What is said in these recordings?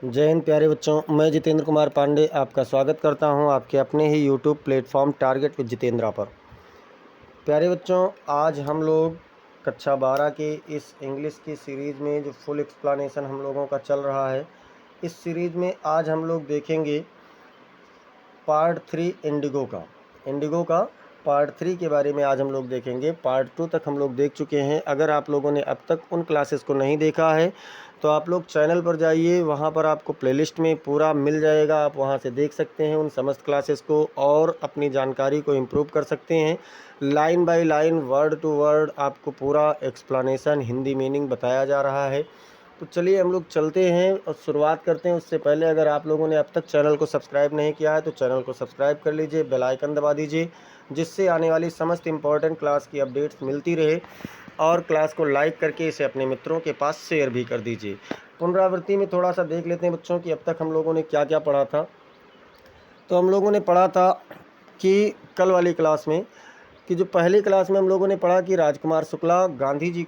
जय हिंद प्यारे बच्चों, मैं जितेंद्र कुमार पांडे आपका स्वागत करता हूं आपके अपने ही YouTube platform Target with Jitendra पर। प्यारे बच्चों, आज हम लोग कक्षा 12 के इस इंग्लिश की सीरीज़ में जो फुल एक्सप्लेनेशन हम लोगों का चल रहा है, इस सीरीज़ में आज हम लोग देखेंगे पार्ट 3 इंडिगो का पार्ट 3 के बारे में आज हम लोग देखेंगे। पार्ट 2 तक हम लोग देख चुके हैं। अगर आप लोगों ने अब तक उन क्लासेस को नहीं देखा है तो आप लोग चैनल पर जाइए, वहाँ पर आपको प्लेलिस्ट में पूरा मिल जाएगा। आप वहाँ से देख सकते हैं उन समस्त क्लासेस को और अपनी जानकारी को इम्प्रूव कर सकते हैं। Line by line, word to word आपको पूरा एक्सप्लेनेशन, हिंदी मीनिंग बताया जा रहा है। तो चलिए हम लोग चलते हैं और शुरुआत करते हैं। उससे पहले अगर आप लोगों ने अब तक चैनल को सब्सक्राइब नहीं किया है तो चैनल को सब्सक्राइब कर लीजिए, बेल आइकन दबा दीजिए, जिससे आने वाली समस्त इम्पॉर्टेंट क्लास की अपडेट्स मिलती रहे। और क्लास को लाइक करके इसे अपने मित्रों के पास शेयर भी कर दीजिए। पुनरावृत्ति में थोड़ा सा देख लेते हैं बच्चों कि अब तक हम लोगों ने क्या क्या पढ़ा था। तो हम लोगों ने पढ़ा था कि कल वाली क्लास में कि जो पहली क्लास में हम लोगों ने पढ़ा कि राजकुमार शुक्ला गांधी जी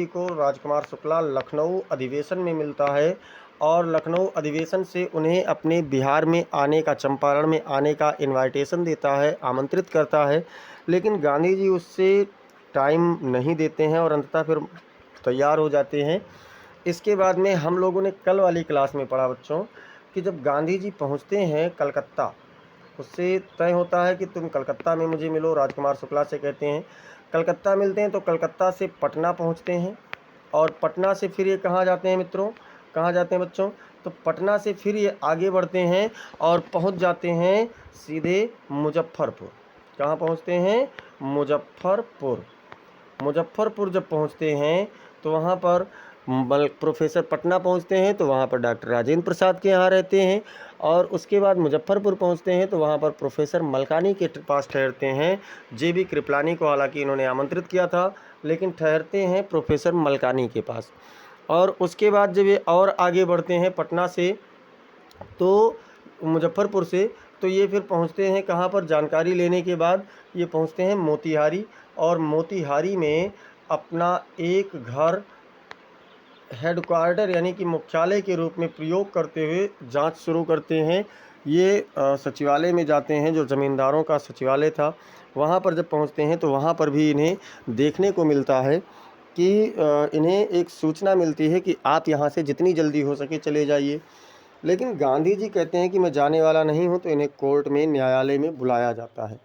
को राजकुमार शुक्ला लखनऊ अधिवेशन में मिलता है और लखनऊ अधिवेशन से उन्हें अपने बिहार में आने का, चंपारण में आने का इनविटेशन देता है, आमंत्रित करता है। लेकिन गांधी जी उससे टाइम नहीं देते हैं और अंततः फिर तैयार हो जाते हैं। इसके बाद में हम लोगों ने कल वाली क्लास में पढ़ा बच्चों कि जब गांधी जी पहुंचते हैं कलकत्ता, उससे तय होता है कि तुम कलकत्ता में मुझे मिलो, राजकुमार शुक्ला से कहते हैं। कलकत्ता मिलते हैं तो कलकत्ता से पटना पहुंचते हैं और पटना से फिर ये कहाँ जाते हैं मित्रों, कहाँ जाते हैं बच्चों? तो पटना से फिर ये आगे बढ़ते हैं और पहुंच जाते हैं सीधे मुजफ्फरपुर। कहाँ पहुंचते हैं? मुजफ्फरपुर जब पहुंचते हैं तो वहाँ पर प्रोफेसर पटना पहुंचते हैं तो वहाँ पर डॉक्टर राजेंद्र प्रसाद के यहाँ रहते हैं। और उसके बाद मुजफ्फरपुर पहुंचते हैं तो वहाँ पर प्रोफेसर मलकानी के पास ठहरते हैं। JB कृपलानी को हालांकि इन्होंने आमंत्रित किया था, लेकिन ठहरते हैं प्रोफेसर मलकानी के पास। और उसके बाद जब ये और आगे बढ़ते हैं पटना से, तो मुजफ्फरपुर से, तो ये फिर पहुंचते हैं कहाँ पर? जानकारी लेने के बाद ये पहुंचते हैं मोतिहारी। और मोतिहारी में अपना एक घर हेडक्वार्टर यानी कि मुख्यालय के रूप में प्रयोग करते हुए जांच शुरू करते हैं। ये सचिवालय में जाते हैं, जो ज़मींदारों का सचिवालय था। वहाँ पर जब पहुँचते हैं तो वहाँ पर भी इन्हें देखने को मिलता है कि इन्हें एक सूचना मिलती है कि आप यहाँ से जितनी जल्दी हो सके चले जाइए। लेकिन गांधी जी कहते हैं कि मैं जाने वाला नहीं हूँ, तो इन्हें कोर्ट में, न्यायालय में बुलाया जाता है।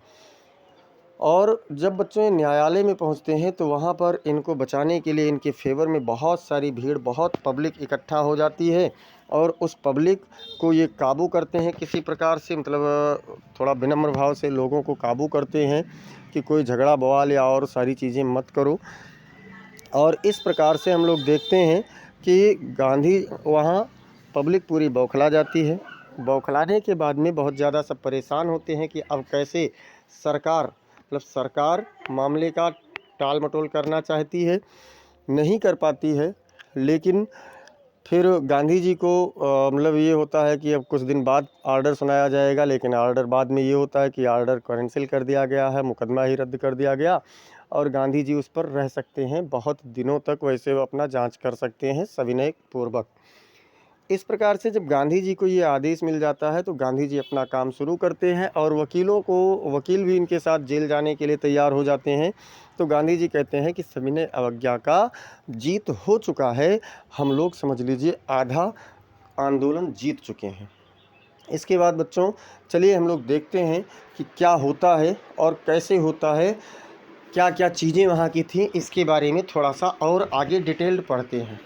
और जब बच्चे न्यायालय में पहुंचते हैं तो वहां पर इनको बचाने के लिए इनके फेवर में बहुत सारी भीड़, बहुत पब्लिक इकट्ठा हो जाती है और उस पब्लिक को ये काबू करते हैं किसी प्रकार से, मतलब थोड़ा विनम्र भाव से लोगों को काबू करते हैं कि कोई झगड़ा बवाल या और सारी चीज़ें मत करो। और इस प्रकार से हम लोग देखते हैं कि गांधी वहाँ, पब्लिक पूरी बौखला जाती है। बौखलाने के बाद में बहुत ज़्यादा सब परेशान होते हैं कि अब कैसे सरकार मामले का टाल मटोल करना चाहती है, नहीं कर पाती है। लेकिन फिर गांधी जी को मतलब ये होता है कि अब कुछ दिन बाद ऑर्डर सुनाया जाएगा, लेकिन ऑर्डर बाद में ये होता है कि ऑर्डर कैंसिल कर दिया गया है, मुकदमा ही रद्द कर दिया गया और गांधी जी उस पर रह सकते हैं बहुत दिनों तक, वैसे वो अपना जांच कर सकते हैं सविनय पूर्वक। इस प्रकार से जब गांधी जी को ये आदेश मिल जाता है तो गांधी जी अपना काम शुरू करते हैं और वकील भी इनके साथ जेल जाने के लिए तैयार हो जाते हैं। तो गांधी जी कहते हैं कि सविनय अवज्ञा का जीत हो चुका है, हम लोग समझ लीजिए आधा आंदोलन जीत चुके हैं। इसके बाद बच्चों चलिए हम लोग देखते हैं कि क्या होता है और कैसे होता है, क्या क्या चीज़ें वहाँ की थी, इसके बारे में थोड़ा सा और आगे डिटेल्ड पढ़ते हैं।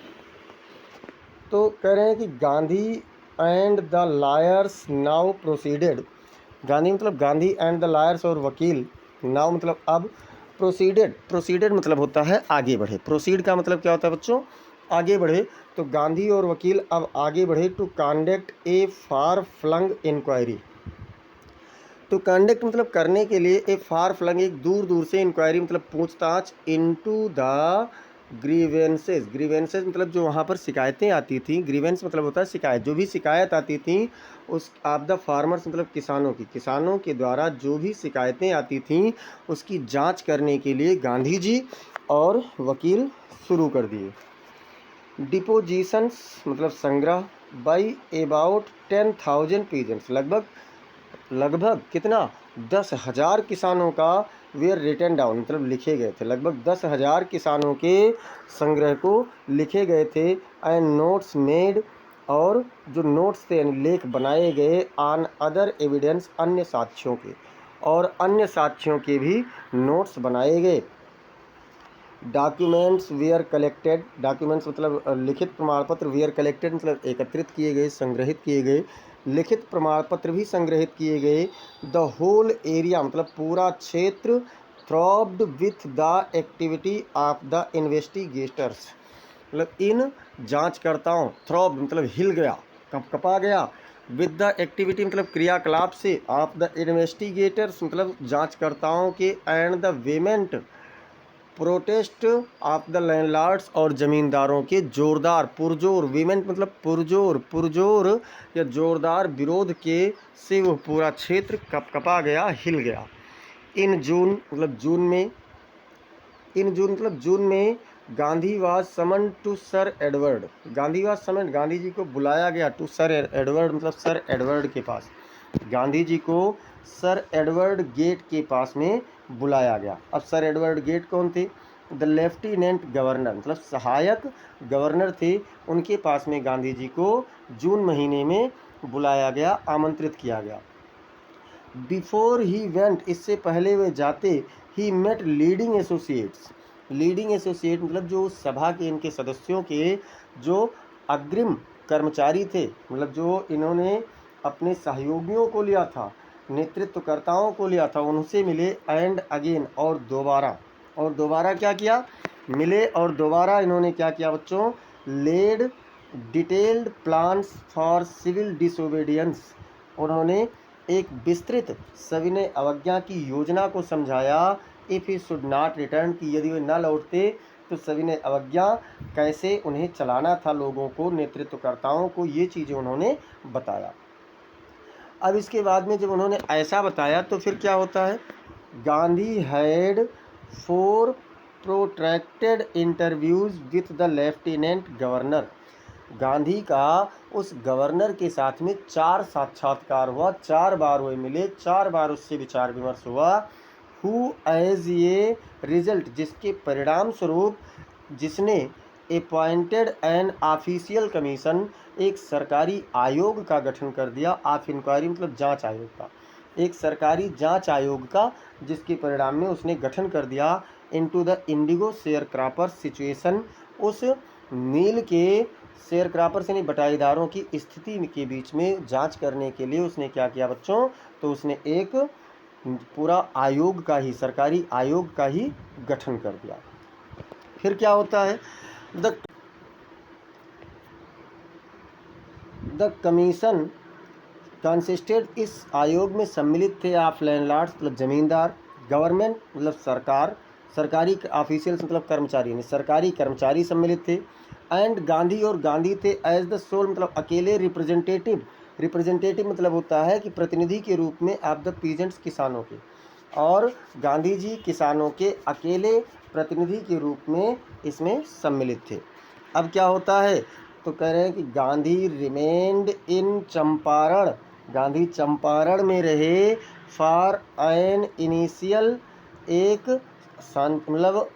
तो कह रहे हैं कि Gandhi and the lawyers now proceeded. Gandhi मतलब गांधी एंड द लायर्स और वकील, नाउ मतलब अब, प्रोसीडेड मतलब होता है आगे बढ़े। प्रोसीड का मतलब क्या होता है बच्चों? आगे बढ़े। तो गांधी और वकील अब आगे बढ़े to conduct a far flung inquiry. तो कंडक्ट मतलब करने के लिए, ए फार फ्लंग एक दूर दूर से, इंक्वायरी मतलब पूछताछ, इनटू द ग्रीवेंसेस मतलब जो वहाँ पर शिकायतें आती थी। ग्रीवेंस मतलब होता है शिकायत, जो भी शिकायत आती थी उस ऑफ द फार्मर्स मतलब किसानों के द्वारा जो भी शिकायतें आती थी उसकी जांच करने के लिए गांधी जी और वकील शुरू कर दिए। डिपोजिशंस मतलब संग्रह, बाई अबाउट 10,000 पीजेंट्स, लगभग कितना 10,000 किसानों का वेयर रिटन डाउन, मतलब लिखे गए थे। लगभग 10,000 किसानों के संग्रह को लिखे गए थे। एंड नोट्स मेड, और जो नोट्स थे यानी लेख बनाए गए, ऑन अदर एविडेंस, अन्य साक्ष्यों के, और अन्य साक्ष्यों के भी नोट्स बनाए गए। डॉक्यूमेंट्स वेयर कलेक्टेड, डॉक्यूमेंट्स मतलब लिखित प्रमाण पत्र, वेयर कलेक्टेड मतलब एकत्रित किए गए, संग्रहित किए गए, लिखित प्रमाण पत्र भी संग्रहित किए गए। द होल एरिया मतलब पूरा क्षेत्र, throbbed with the activity of the investigators, मतलब इन जांचकर्ताओं, थ्रॉब मतलब हिल गया, कपा गया, विद द एक्टिविटी मतलब क्रियाकलाप से, ऑफ द इन्वेस्टिगेटर्स मतलब जांचकर्ताओं के, and the vehement protest of the landlords और ज़मींदारों के जोरदार, पुरजोर, वीमेंट मतलब पुरजोर या जोरदार विरोध के से वह पूरा क्षेत्र कपा गया, हिल गया। इन जून मतलब जून में, इन जून मतलब जून में Gandhi was summon to sir Edward, Gandhi was summon Gandhi ji को बुलाया गया, टू सर एडवर्ड मतलब सर एडवर्ड के पास, गांधी जी को सर एडवर्ड गेट के पास में बुलाया गया। अब सर एडवर्ड गेट कौन थे? द लेफ्टिनेंट गवर्नर मतलब सहायक गवर्नर थे, उनके पास में गांधी जी को जून महीने में बुलाया गया, आमंत्रित किया गया। बिफोर ही वेंट, इससे पहले वे जाते, he met leading associates, leading associate मतलब जो सभा के इनके सदस्यों के जो अग्रिम कर्मचारी थे, मतलब जो इन्होंने अपने सहयोगियों को लिया था, नेतृत्वकर्ताओं को लिया था, उनसे मिले। एंड अगेन और दोबारा क्या किया? मिले और दोबारा इन्होंने क्या किया बच्चों? Led detailed plans for civil disobedience, उन्होंने एक विस्तृत सविनय अवज्ञा की योजना को समझाया। If he should not return, कि यदि वे न लौटते तो सविनय अवज्ञा कैसे उन्हें चलाना था, लोगों को, नेतृत्वकर्ताओं को, ये चीज़ें उन्होंने बताया। अब इसके बाद में जब उन्होंने ऐसा बताया तो फिर क्या होता है? Gandhi had 4 protracted interviews with the lieutenant governor, Gandhi का उस गवर्नर के साथ में 4 साक्षात्कार हुआ, 4 बार वे मिले, 4 बार उससे विचार विमर्श हुआ। हु एज ए रिजल्ट, जिसके परिणाम स्वरूप, जिसने अपॉइंटेड एन ऑफिशियल कमीशन, एक सरकारी आयोग का गठन कर दिया। ऑफ इंक्वायरी मतलब जांच आयोग का, एक सरकारी जांच आयोग का, जिसके परिणाम में उसने गठन कर दिया। Into the Indigo share cropper situation, उस नील के शेयर क्रॉपर से नहीं बटाईदारों की स्थिति के बीच में जांच करने के लिए उसने क्या किया बच्चों? तो उसने एक पूरा आयोग का ही, सरकारी आयोग का ही गठन कर दिया। फिर क्या होता है? द कमीशन कंसिस्टेड, इस आयोग में सम्मिलित थे ऑफ लैंडलॉर्ड्स मतलब जमींदार, गवर्नमेंट मतलब सरकार, सरकारी ऑफिशियल्स मतलब कर्मचारी, सरकारी कर्मचारी सम्मिलित थे। एंड गांधी, और गांधी थे एज द सोल मतलब अकेले रिप्रेजेंटेटिव, रिप्रेजेंटेटिव मतलब होता है कि प्रतिनिधि के रूप में ऑफ द पीजेंट्स, किसानों के, और गांधी जी किसानों के अकेले प्रतिनिधि के रूप में इसमें सम्मिलित थे। अब क्या होता है? तो कह रहे हैं कि गांधी रिमेन्ड इन चंपारण, गांधी चंपारण में रहे फॉर एन इनिशियल, एक मतलब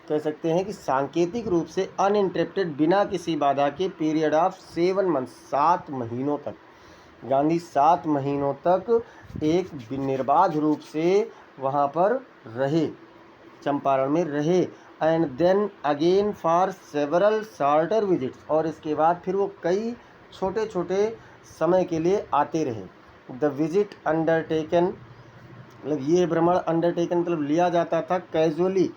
कह सकते हैं कि सांकेतिक रूप से अनइंटरप्टेड, बिना किसी बाधा के, पीरियड ऑफ 7 मंथ, 7 महीनों तक, गांधी 7 महीनों तक एक निर्बाध रूप से वहाँ पर रहे, चंपारण में रहे। And then again for several shorter visits, और इसके बाद फिर वो कई छोटे छोटे समय के लिए आते रहे। द विजिट अंडरटेकन मतलब ये भ्रमण, अंडरटेकन मतलब लिया जाता था, कैजुअली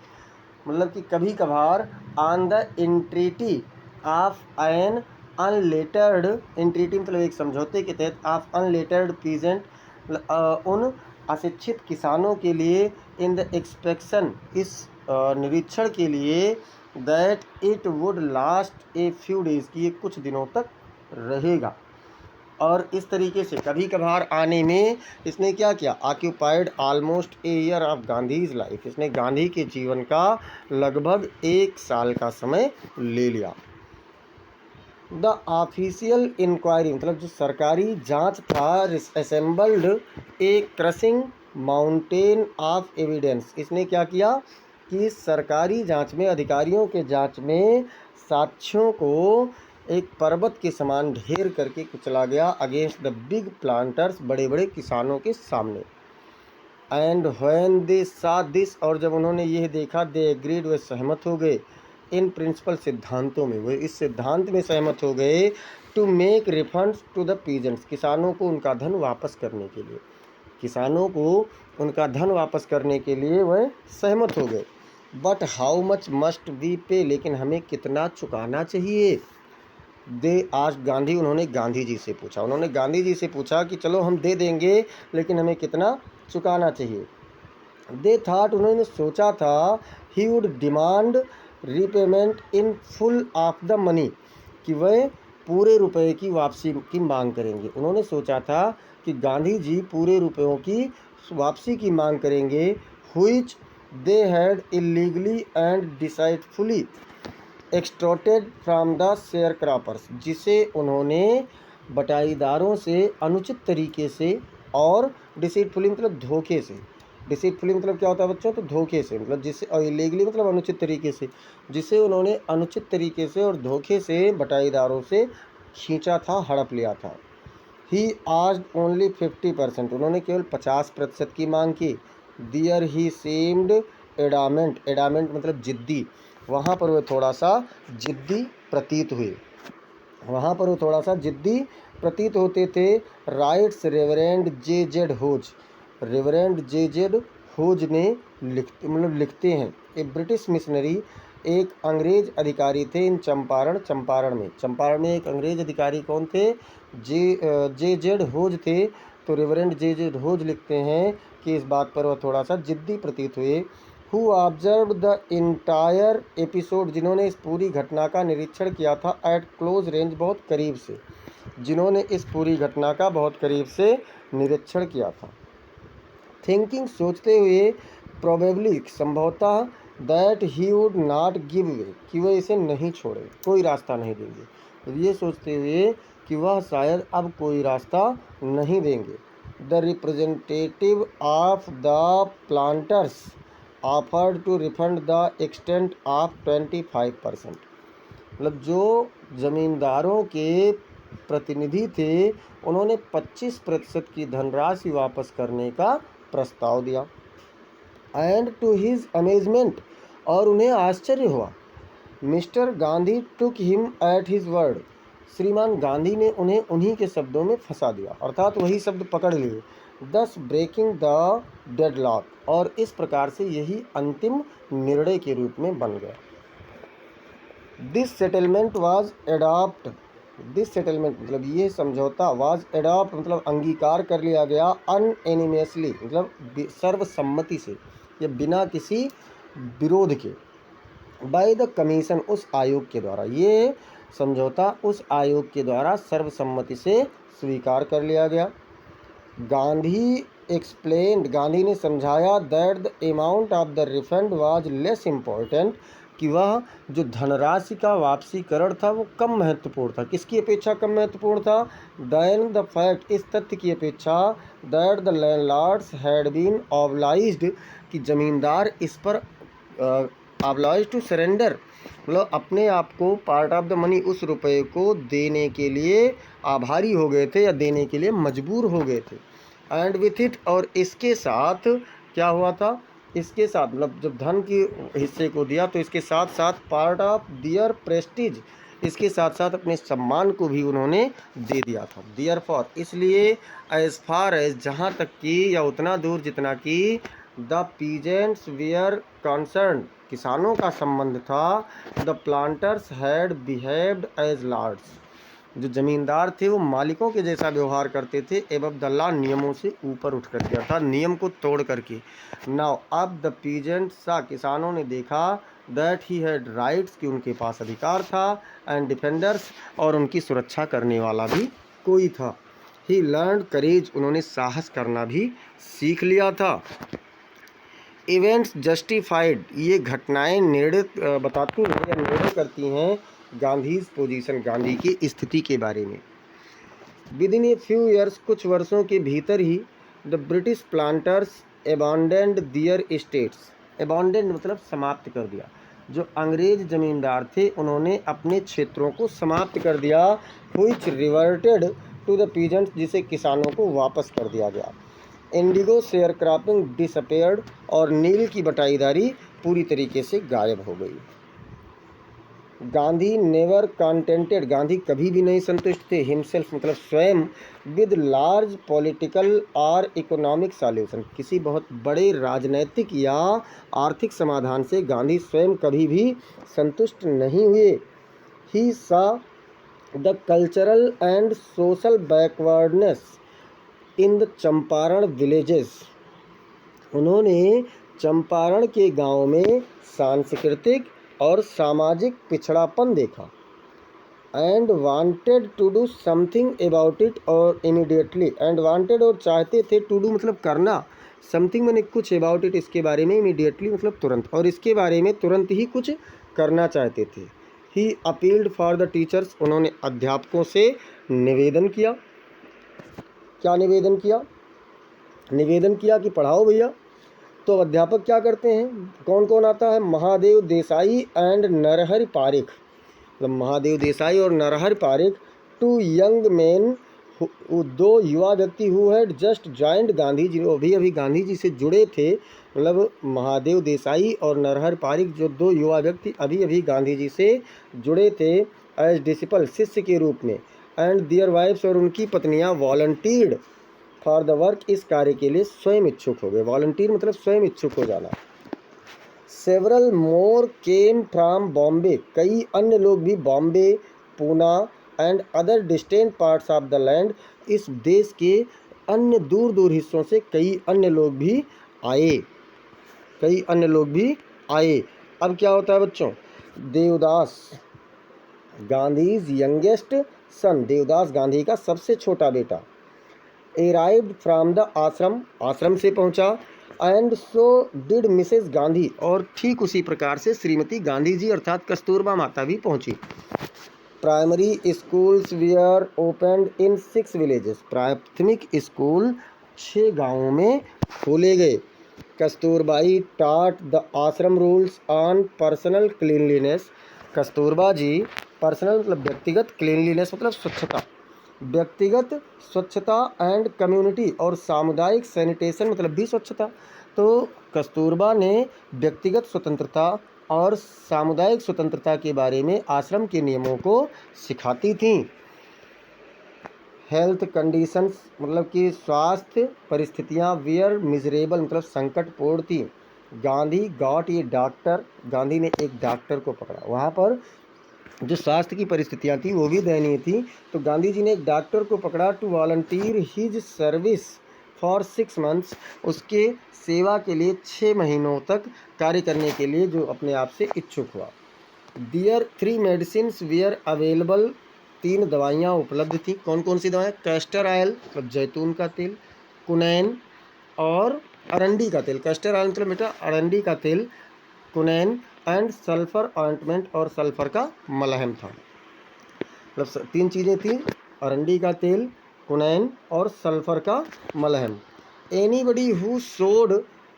मतलब कि कभी कभार, on the entreaty of an unlettered, entreaty मतलब एक समझौते के तहत, ऑफ अनलेटर्ड पीजेंट उन अशिक्षित किसानों के लिए, इन द एक्सपेक्शन, इस निरीक्षण के लिए, that it would last a few days, की ये कुछ दिनों तक रहेगा। और इस तरीके से कभी कभार आने में इसने क्या किया? Occupied almost a year of Gandhi's life, इसने गांधी के जीवन का लगभग 1 साल का समय ले लिया। द ऑफिशियल इंक्वायरी मतलब जो सरकारी जांच था assembled A crossing mountain of evidence. इसने क्या किया कि सरकारी जांच में, अधिकारियों के जांच में साक्ष्यों को एक पर्वत के समान ढेर करके कुचला गया अगेंस्ट द बिग प्लांटर्स, बड़े बड़े किसानों के सामने। एंड व्हेन दे सा दिस, और जब उन्होंने यह देखा, दे एग्रीड, वे सहमत हो गए, इन प्रिंसिपल सिद्धांतों में, वे इस सिद्धांत में सहमत हो गए, to make refunds to the peasants, किसानों को उनका धन वापस करने के लिए, किसानों को उनका धन वापस करने के लिए वह सहमत हो गए। But how much must we pay, लेकिन हमें कितना चुकाना चाहिए। दे आज गांधी, उन्होंने गांधी जी से पूछा, उन्होंने गांधी जी से पूछा कि चलो हम दे देंगे लेकिन हमें कितना चुकाना चाहिए। दे थाट, उन्होंने सोचा था, he would demand repayment in full of the money, कि वह पूरे रुपए की वापसी की मांग करेंगे। उन्होंने सोचा था कि गांधी जी पूरे रुपयों की वापसी की मांग करेंगे, which they had illegally and deceitfully extorted from the sharecroppers, जिसे उन्होंने बटाईदारों से अनुचित तरीके से और डिसीटफुली मतलब धोखे से, डिसीटफुली मतलब क्या होता है बच्चों, तो धोखे से, मतलब जिससे, और इलीगली मतलब अनुचित तरीके से, जिसे उन्होंने अनुचित तरीके से और धोखे से बटाईदारों से खींचा था, हड़प लिया था। ही आज ओनली 50%, उन्होंने केवल 50% की मांग की। दियर ही सेम्ड एडामेंट, एडामेंट मतलब जिद्दी, वहाँ पर वो थोड़ा सा जिद्दी प्रतीत हुए, वहाँ पर वो थोड़ा सा जिद्दी प्रतीत होते थे। राइट्स रेवरेंड जे जेड होज, रेवरेंड जे जेड होज ने लिखते हैं, ए ब्रिटिश मिशनरी, एक अंग्रेज अधिकारी थे इन चंपारण, चंपारण में एक अंग्रेज अधिकारी कौन थे, जे जेड होज थे। तो रेवरेंड जे जेड होज लिखते हैं कि इस बात पर वह थोड़ा सा जिद्दी प्रतीत हुए। Who observe the entire episode, जिन्होंने इस पूरी घटना का निरीक्षण किया था, एट क्लोज रेंज, बहुत करीब से, जिन्होंने इस पूरी घटना का बहुत करीब से निरीक्षण किया था। थिंकिंग, सोचते हुए, प्रोबेबली, संभवतः, that he would not give way, कि वह इसे नहीं छोड़े, कोई रास्ता नहीं देंगे, तो ये सोचते हुए कि वह शायद अब कोई रास्ता नहीं देंगे। The representative of the planters offered to refund the extent of 25%, मतलब जो ज़मींदारों के प्रतिनिधि थे उन्होंने 25% की धनराशि वापस करने का प्रस्ताव दिया। एंड टू हिज अमेजमेंट, और उन्हें आश्चर्य हुआ, mister Gandhi took him at his word, श्रीमान गांधी ने उन्हें उन्हीं के शब्दों में फंसा दिया, अर्थात वही शब्द पकड़ लिए। दस ब्रेकिंग द डेडलॉक, और इस प्रकार से यही अंतिम निर्णय के रूप में बन गया। This settlement was adopt, this settlement मतलब ये समझौता, वाज एडॉप्ट मतलब अंगीकार कर लिया गया, अनएनिमसली मतलब सर्वसम्मति से या बिना किसी विरोध के, बाय द कमीशन, उस आयोग के द्वारा, ये समझौता उस आयोग के द्वारा सर्वसम्मति से स्वीकार कर लिया गया। गांधी एक्सप्लेन्ड, गांधी ने समझाया, that the amount of the refund was less important, कि वह जो धनराशि का वापसीकरण था वो कम महत्वपूर्ण था, किसकी अपेक्षा कम महत्वपूर्ण था, दैन द फैक्ट, इस तथ्य की अपेक्षा, that the landlords had been obliged, कि जमींदार इस पर ऑब्लाइज्ड टू सरेंडर, मतलब अपने आप को पार्ट ऑफ द मनी, उस रुपये को देने के लिए आभारी हो गए थे या देने के लिए मजबूर हो गए थे। एंड विथ इट, और इसके साथ क्या हुआ था, इसके साथ मतलब जब धन के हिस्से को दिया तो इसके साथ साथ पार्ट ऑफ दियर प्रेस्टीज, इसके साथ साथ अपने सम्मान को भी उन्होंने दे दिया था। दियर फॉर, इसलिए, एज फार एज, जहाँ तक कि या उतना दूर जितना कि, द पीजेंट्स वेयर कंसर्न, किसानों का संबंध था, the planters had behaved as lords, जो जमींदार थे वो मालिकों के जैसा व्यवहार करते थे, एवं द लॉ, नियमों से ऊपर उठ करके, अर्थात नियम को तोड़ करके। नाउ अब द पीजेंट्स सा, किसानों ने देखा, दैट ही हैड राइट्स, कि उनके पास अधिकार था, एंड डिफेंडर्स, और उनकी सुरक्षा करने वाला भी कोई था। ही लर्न करेज, उन्होंने साहस करना भी सीख लिया था। इवेंट्स जस्टिफाइड, ये घटनाएं निर्णय बताती हैं या निर्णय करती हैं गांधीज पोजीशन, गांधी की स्थिति के बारे में। Within a few years, कुछ वर्षों के भीतर ही, the British planters abandoned their states. Abandoned मतलब समाप्त कर दिया। जो अंग्रेज जमींदार थे उन्होंने अपने क्षेत्रों को समाप्त कर दिया। Which reverted to the peasants, जिसे किसानों को वापस कर दिया गया। इंडिगो शेयर क्रॉपिंग डिसअपेयर्ड, और नील की बटाईदारी पूरी तरीके से गायब हो गई। गांधी नेवर कंटेंटेड, गांधी कभी भी नहीं संतुष्ट थे, हिमसेल्फ मतलब स्वयं, विद लार्ज पॉलिटिकल और इकोनॉमिक सॉल्यूशन, किसी बहुत बड़े राजनैतिक या आर्थिक समाधान से गांधी स्वयं कभी भी संतुष्ट नहीं हुए। ही सा the cultural and social backwardness in the Champaran villages, उन्होंने चंपारण के गांव में सांस्कृतिक और सामाजिक पिछड़ापन देखा। And wanted to do something about it और इमीडिएटली, एंड वांटेड और चाहते थे, टू डू मतलब करना, समथिंग मैंने कुछ, अबाउट इट इसके बारे में, इमीडिएटली मतलब तुरंत, और इसके बारे में तुरंत ही कुछ करना चाहते थे। ही अपील्ड फॉर द टीचर्स, उन्होंने अध्यापकों से निवेदन किया। क्या निवेदन किया? निवेदन किया कि पढ़ाओ भैया। तो अध्यापक क्या करते हैं, कौन कौन आता है? महादेव देसाई एंड नरहरि पारिख, मतलब महादेव देसाई और Narhari Parikh, two young man, दो युवा व्यक्ति who had just joined Gandhi ji, अभी अभी गांधी जी से जुड़े थे, मतलब महादेव देसाई और नरहरि पारिख जो दो युवा व्यक्ति अभी अभी गांधी जी से जुड़े थे एज डिसिपल, शिष्य के रूप में। एंड दियर वाइफ्स, और उनकी पत्नियां, वॉलंटीर्ड फॉर द वर्क, इस कार्य के लिए स्वयं इच्छुक हो गए। वॉलंटियर मतलब स्वयं इच्छुक हो जाना। Several more came from Bombay, कई अन्य लोग भी Bombay, Poona and other distant parts of the land, इस देश के अन्य दूर दूर हिस्सों से कई अन्य लोग भी आए, कई अन्य लोग भी आए। अब क्या होता है बच्चों? देवदास, गांधीज यंगेस्ट सन, देवदास गांधी का सबसे छोटा बेटा, arrived फ्रॉम द आश्रम, आश्रम से पहुंचा। And so did Mrs Gandhi, और ठीक उसी प्रकार से श्रीमती गांधी जी अर्थात कस्तूरबा माता भी पहुंची। Primary schools were opened in 6 villages, प्राथमिक स्कूल 6 गांवों में खोले गए। Kasturbai taught the ashram rules on personal cleanliness, Kasturba ji personal मतलब व्यक्तिगत, क्लीनलीनेस मतलब स्वच्छता, व्यक्तिगत स्वच्छता एंड कम्युनिटी, और सामुदायिक सैनिटेशन मतलब भी स्वच्छता। तो कस्तूरबा ने व्यक्तिगत स्वतंत्रता और सामुदायिक स्वतंत्रता के बारे में आश्रम के नियमों को सिखाती थीं। हेल्थ कंडीशंस मतलब कि स्वास्थ्य परिस्थितियां, वेयर मिजरेबल मतलब संकटपूर्ण थी। गांधी गॉट ये डॉक्टर, गांधी ने एक डॉक्टर को पकड़ा, वहाँ पर जो स्वास्थ्य की परिस्थितियां थी वो भी दयनीय थी। तो गांधी जी ने एक डॉक्टर को पकड़ा, to volunteer his service for 6 months, उसके सेवा के लिए 6 महीनों तक कार्य करने के लिए जो अपने आप से इच्छुक हुआ। दियर 3 मेडिसिन्स वेयर अवेलेबल, 3 दवाइयाँ उपलब्ध थी। कौन कौन सी दवाएं? कैस्टर ऑयल मतलब जैतून का तेल, कुनैन और अरंडी का तेल। कैस्टर ऑयल मतलब बेटा अरंडी का तेल, कुनैन एंड सल्फर ऑइंटमेंट, और सल्फर का मलहम था। मतलब 3 चीज़ें थी, अरंडी का तेल, कुनैन और सल्फर का मलहम। Anybody who showed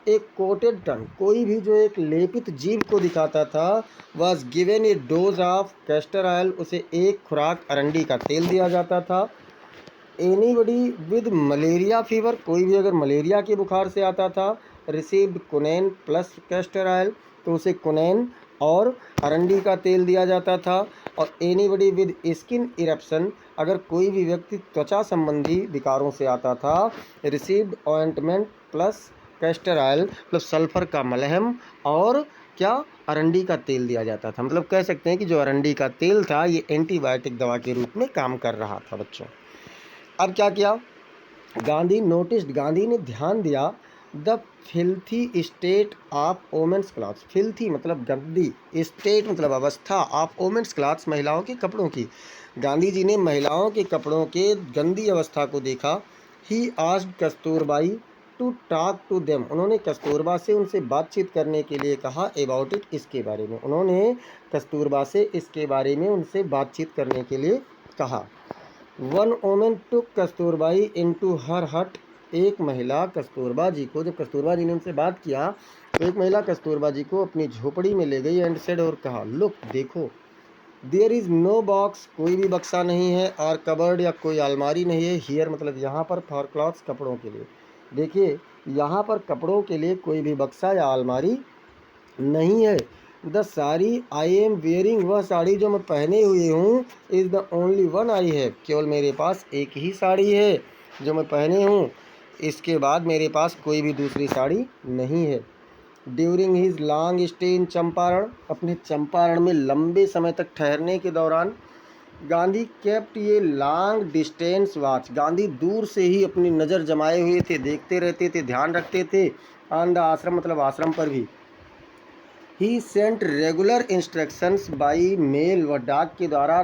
A coated टंग, कोई भी जो एक लेपित जीभ को दिखाता था, was given A dose of castor oil, उसे एक खुराक अरंडी का तेल दिया जाता था। एनीबडी विद मलेरिया फीवर, कोई भी अगर मलेरिया के बुखार से आता था, रिसीव्ड कुनैन प्लस कैस्टर ऑयल, तो उसे कुनैन और अरंडी का तेल दिया जाता था। और एनीबडी विद स्किन इरप्शन, अगर कोई भी व्यक्ति त्वचा संबंधी विकारों से आता था, received ointment plus castor oil मतलब सल्फर का मलहम और क्या अरंडी का तेल दिया जाता था। मतलब कह सकते हैं कि जो अरंडी का तेल था ये एंटीबायोटिक दवा के रूप में काम कर रहा था बच्चों। अब क्या किया गांधी? नोटिस्ड, गांधी ने ध्यान दिया, the filthy state of women's clothes, filthy मतलब गंदी, स्टेट मतलब अवस्था, ऑफ वोमेंस क्लॉथ्स महिलाओं के कपड़ों की। गांधी जी ने महिलाओं के कपड़ों के गंदी अवस्था को देखा। He asked Kasturbai, to talk to them, उन्होंने कस्तूरबा से उनसे बातचीत करने के लिए कहा। अबाउट इट, इसके बारे में, उन्होंने कस्तूरबा से इसके बारे में उनसे बातचीत करने के लिए कहा। वन वोमेन टुक कस्तूरबाई इनटू हर हट, एक महिला कस्तूरबा जी को, जब कस्तूरबा जी ने उनसे बात किया तो एक महिला कस्तूरबा जी को अपनी झोपड़ी में ले गई एंड सेड, और कहा, लुक, देखो, देयर इज़ नो बॉक्स, कोई भी बक्सा नहीं है, और कबर्ड या कोई अलमारी नहीं है, हियर मतलब यहाँ पर, फॉर क्लॉथ्स, कपड़ों के लिए, देखिए यहाँ पर कपड़ों के लिए कोई भी बक्सा या अलमारी नहीं है। The sari I am wearing, वह साड़ी जो मैं पहने हुए हूँ, is the only one I have, केवल मेरे पास एक ही साड़ी है जो मैं पहने हूँ, इसके बाद मेरे पास कोई भी दूसरी साड़ी नहीं है। During his long stay in Champaran, अपने चंपारण में लंबे समय तक ठहरने के दौरान, गांधी केप्ट ये लॉन्ग डिस्टेंस वॉच, गांधी दूर से ही अपनी नज़र जमाए हुए थे, देखते रहते थे, ध्यान रखते थे, ऑन द आश्रम मतलब आश्रम पर भी। He sent regular instructions by mail, व डाक के द्वारा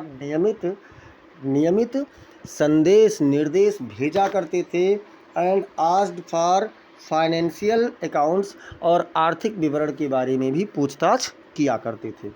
नियमित संदेश निर्देश भेजा करते थे। And asked for financial accounts, और आर्थिक विवरण के बारे में भी पूछताछ किया करते थे।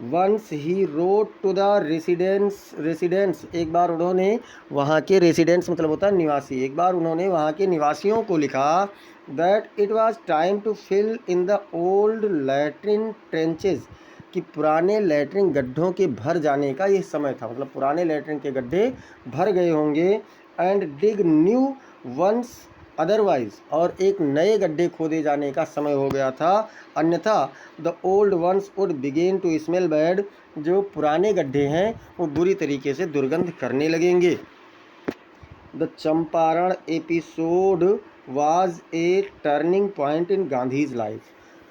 Once he wrote to the residents, एक बार उन्होंने वहाँ के रेसिडेंट्स मतलब होता है निवासी, एक बार उन्होंने वहाँ के निवासियों को लिखा that it was time to fill in the old latrine trenches, कि पुराने लैट्रिन गड्ढों के भर जाने का ये समय था, मतलब पुराने लैट्रिन के गड्ढे भर गए होंगे। And dig new ones otherwise, और एक नए गड्ढे खोदे जाने का समय हो गया था, अन्यथा the old ones would begin to smell bad, जो पुराने गड्ढे हैं वो बुरी तरीके से दुर्गंध करने लगेंगे। The Champaran episode was a turning point in Gandhi's life,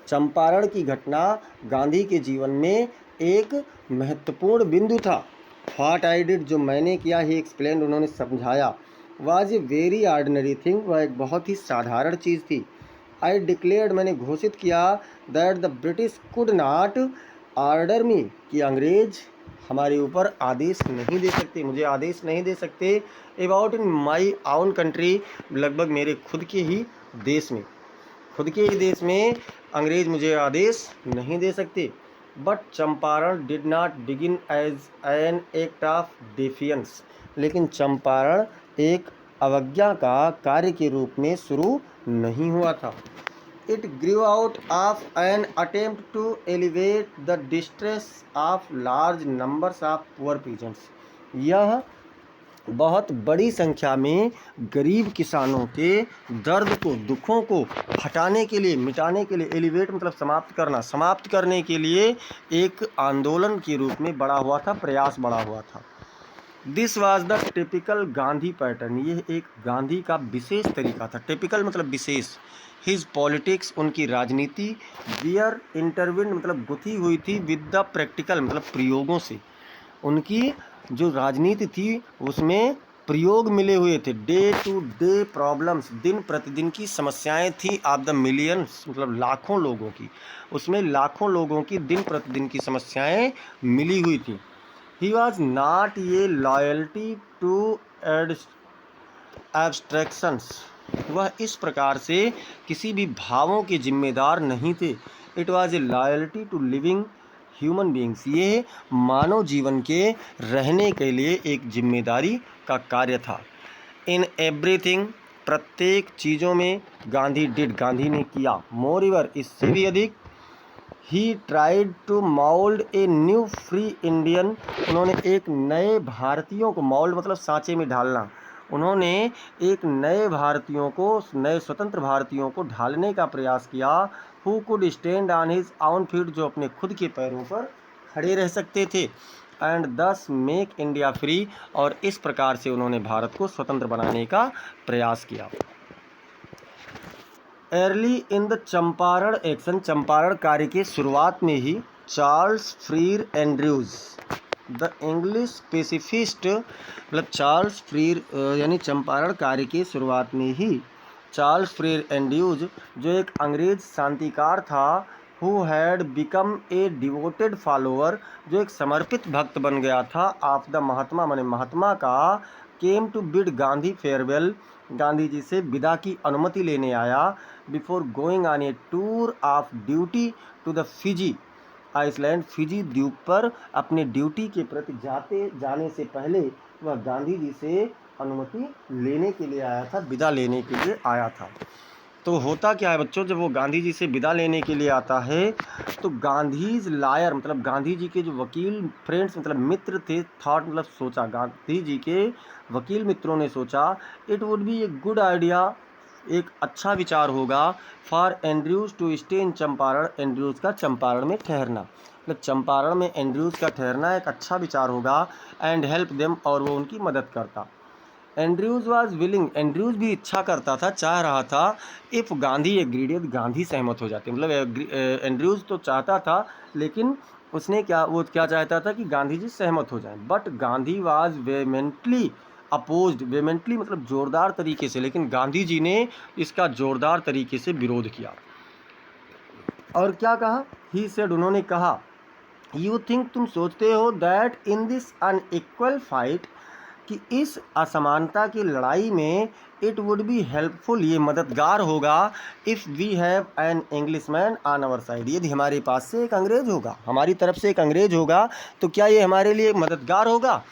Champaran की घटना गांधी के जीवन में एक महत्वपूर्ण बिंदु था। व्हाट आई डिड, जो मैंने किया, ही एक्सप्लेन, उन्होंने समझाया। Was a very ordinary thing, वह एक बहुत ही साधारण चीज़ थी। आई डिक्लेयर्ड, मैंने घोषित किया, that the British could not order me, कि अंग्रेज हमारे ऊपर आदेश नहीं दे सकते, मुझे आदेश नहीं दे सकते, अबाउट इन माई आउन कंट्री, लगभग मेरे खुद के ही देश में, खुद के ही देश में अंग्रेज मुझे आदेश नहीं दे सकते। But Champaran did not begin as an act of defiance, लेकिन चंपारण एक अवज्ञा का कार्य के रूप में शुरू नहीं हुआ था। It grew out of an attempt to alleviate the distress of large numbers of poor peasants, यह बहुत बड़ी संख्या में गरीब किसानों के दर्द को, दुखों को हटाने के लिए, मिटाने के लिए, एलिवेट मतलब समाप्त करना, समाप्त करने के लिए एक आंदोलन के रूप में बड़ा हुआ था, प्रयास बड़ा हुआ था। This was the typical Gandhi pattern, यह एक गांधी का विशेष तरीका था। टिपिकल मतलब विशेष। हिज पॉलिटिक्स, उनकी राजनीति, वियर इंटरविन मतलब गुथी हुई थी, विद द प्रैक्टिकल मतलब प्रयोगों से, उनकी जो राजनीति थी उसमें प्रयोग मिले हुए थे। डे टू डे प्रॉब्लम्स, दिन प्रतिदिन की समस्याएं थी, ऑफ द मिलियंस मतलब लाखों लोगों की, उसमें लाखों लोगों की दिन प्रतिदिन की समस्याएं मिली हुई थी। ही वॉज नॉट ये लॉयल्टी टू एब्स्ट्रैक्शंस, वह इस प्रकार से किसी भी भावों के जिम्मेदार नहीं थे। It was a loyalty to living human beings, ये मानव जीवन के रहने के लिए एक जिम्मेदारी का कार्य था। इन एवरीथिंग, प्रत्येक चीज़ों में, गांधी डिड, गांधी ने किया, मोर एवर इससे भी अधिक, he tried to mould a new free Indian, उन्होंने एक नए भारतीयों को, माउल्ड मतलब सांचे में ढालना, उन्होंने एक नए भारतीयों को, नए स्वतंत्र भारतीयों को ढालने का प्रयास किया। Who could stand on his आउन फीट, जो अपने खुद के पैरों पर खड़े रह सकते थे। एंड दस मेक इंडिया फ्री, और इस प्रकार से उन्होंने भारत को स्वतंत्र बनाने का प्रयास किया। Early in the Champaran action, Champaran कार्य के शुरुआत में ही, Charles Freer Andrews the English pacifist, मतलब चार्ल्स फ्रीर यानी चंपारण कार्य के शुरुआत में ही चार्ल्स फ्रीर एंड्रयूज, जो एक अंग्रेज शांतिकार था, who had become a devoted follower, जो एक समर्पित भक्त बन गया था, ऑफ द महात्मा माने महात्मा का, came to bid Gandhi farewell, Gandhi ji से विदा की अनुमति लेने आया, before going on a tour of duty to the Fiji island, Fiji द्वीप पर अपने ड्यूटी के प्रति जाने से पहले वह गांधी जी से अनुमति लेने के लिए आया था, विदा लेने के लिए आया था। तो होता क्या है बच्चों, जब वो गांधी जी से विदा लेने के लिए आता है तो गांधीज लायर मतलब गांधी जी के जो वकील फ्रेंड्स मतलब मित्र थे, थॉट मतलब सोचा, गांधी जी के वकील मित्रों ने सोचा it would be a good idea, एक अच्छा विचार होगा, for Andrews to stay in Champaran, Andrews का चंपारण में ठहरना, मतलब चंपारण में एंड्रयूज़ का ठहरना एक अच्छा विचार होगा, एंड हेल्प देम, और वो उनकी मदद करता। एंड्रयूज़ वाज विलिंग, एंड्रयूज़ भी इच्छा करता था, चाह रहा था, इफ़ गांधी एग्रीड, यदि गांधी सहमत हो जाते, मतलब एंड्रयूज़ तो चाहता था, लेकिन उसने वो क्या चाहता था कि गांधी जी सहमत हो जाएं, बट गांधी वाज वेहेमेंटली अपोज्ड, वेहेमेंटली मतलब जोरदार तरीके से, लेकिन गांधी जी ने इसका जोरदार तरीके से विरोध किया। और क्या कहा, ही सेड, उन्होंने कहा, यू थिंक, तुम सोचते हो, that in this unequal fight, कि इस असमानता की लड़ाई में, इट वुड बी हेल्पफुल, ये मददगार होगा, if we have an Englishman on our side, यदि हमारे पास से एक अंग्रेज होगा, हमारी तरफ से एक अंग्रेज होगा, तो क्या ये हमारे लिए मददगार होगा।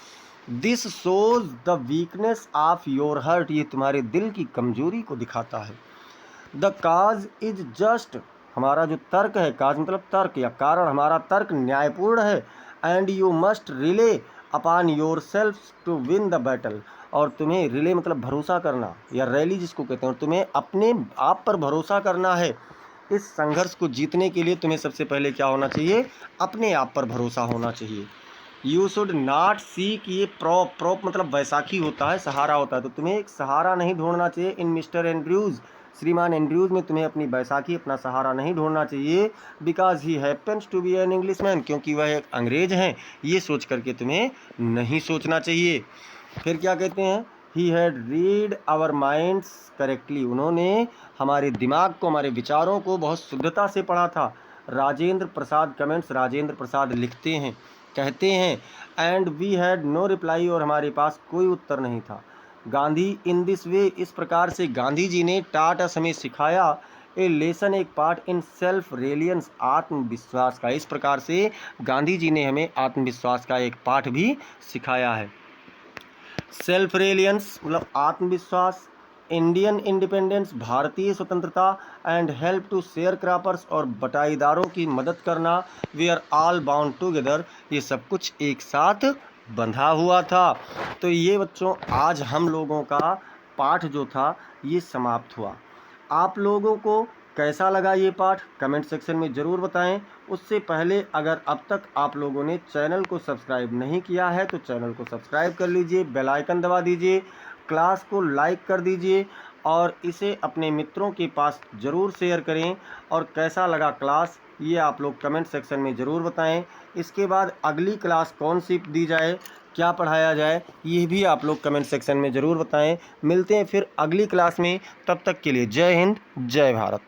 This shows the weakness of your heart, ये तुम्हारे दिल की कमजोरी को दिखाता है। द काज इज जस्ट, हमारा जो तर्क है, काज मतलब तर्क या कारण, हमारा तर्क न्यायपूर्ण है, and you must rely upon yourself to win the battle, और तुम्हें रिले मतलब भरोसा करना या रैली जिसको कहते हैं, और तुम्हें अपने आप पर भरोसा करना है। इस संघर्ष को जीतने के लिए तुम्हें सबसे पहले क्या होना चाहिए, अपने आप पर भरोसा होना चाहिए। यू शुड नॉट सीक, ये प्रॉप मतलब बैसाखी होता है, सहारा होता है, तो तुम्हें एक सहारा नहीं ढूंढना चाहिए इन मिस्टर एंड्रयूज़, श्रीमान एंड्रयूज़ में तुम्हें अपनी बैसाखी, अपना सहारा नहीं ढूंढना चाहिए, because he happens to be an Englishman, क्योंकि वह एक अंग्रेज हैं, ये सोच करके तुम्हें नहीं सोचना चाहिए। फिर क्या कहते हैं, he had read our minds correctly, उन्होंने हमारे दिमाग को, हमारे विचारों को बहुत शुद्धता से पढ़ा था। राजेंद्र प्रसाद कमेंट्स, राजेंद्र प्रसाद लिखते हैं, कहते हैं, and we had no reply, और हमारे पास कोई उत्तर नहीं था। गांधी इन दिस वे, इस प्रकार से गांधी जी ने टाट अस, हमें सिखाया, ए लेसन, एक पाठ, इन सेल्फ रेलियंस, आत्मविश्वास का, इस प्रकार से गांधी जी ने हमें आत्मविश्वास का एक पाठ भी सिखाया है। सेल्फ रेलियंस मतलब आत्मविश्वास, इंडियन इंडिपेंडेंस, भारतीय स्वतंत्रता, and help to sharecroppers, और बटाईदारों की मदद करना, we are all bound together, ये सब कुछ एक साथ बंधा हुआ था। तो ये बच्चों आज हम लोगों का पाठ जो था ये समाप्त हुआ। आप लोगों को कैसा लगा ये पाठ कमेंट सेक्शन में ज़रूर बताएं। उससे पहले अगर अब तक आप लोगों ने चैनल को सब्सक्राइब नहीं किया है तो चैनल को सब्सक्राइब कर लीजिए, बेल आइकन दबा दीजिए, क्लास को लाइक कर दीजिए, और इसे अपने मित्रों के पास ज़रूर शेयर करें। और कैसा लगा क्लास ये आप लोग कमेंट सेक्शन में ज़रूर बताएं। इसके बाद अगली क्लास कौन सी दी जाए, क्या पढ़ाया जाए, ये भी आप लोग कमेंट सेक्शन में ज़रूर बताएं। मिलते हैं फिर अगली क्लास में, तब तक के लिए जय हिंद, जय भारत।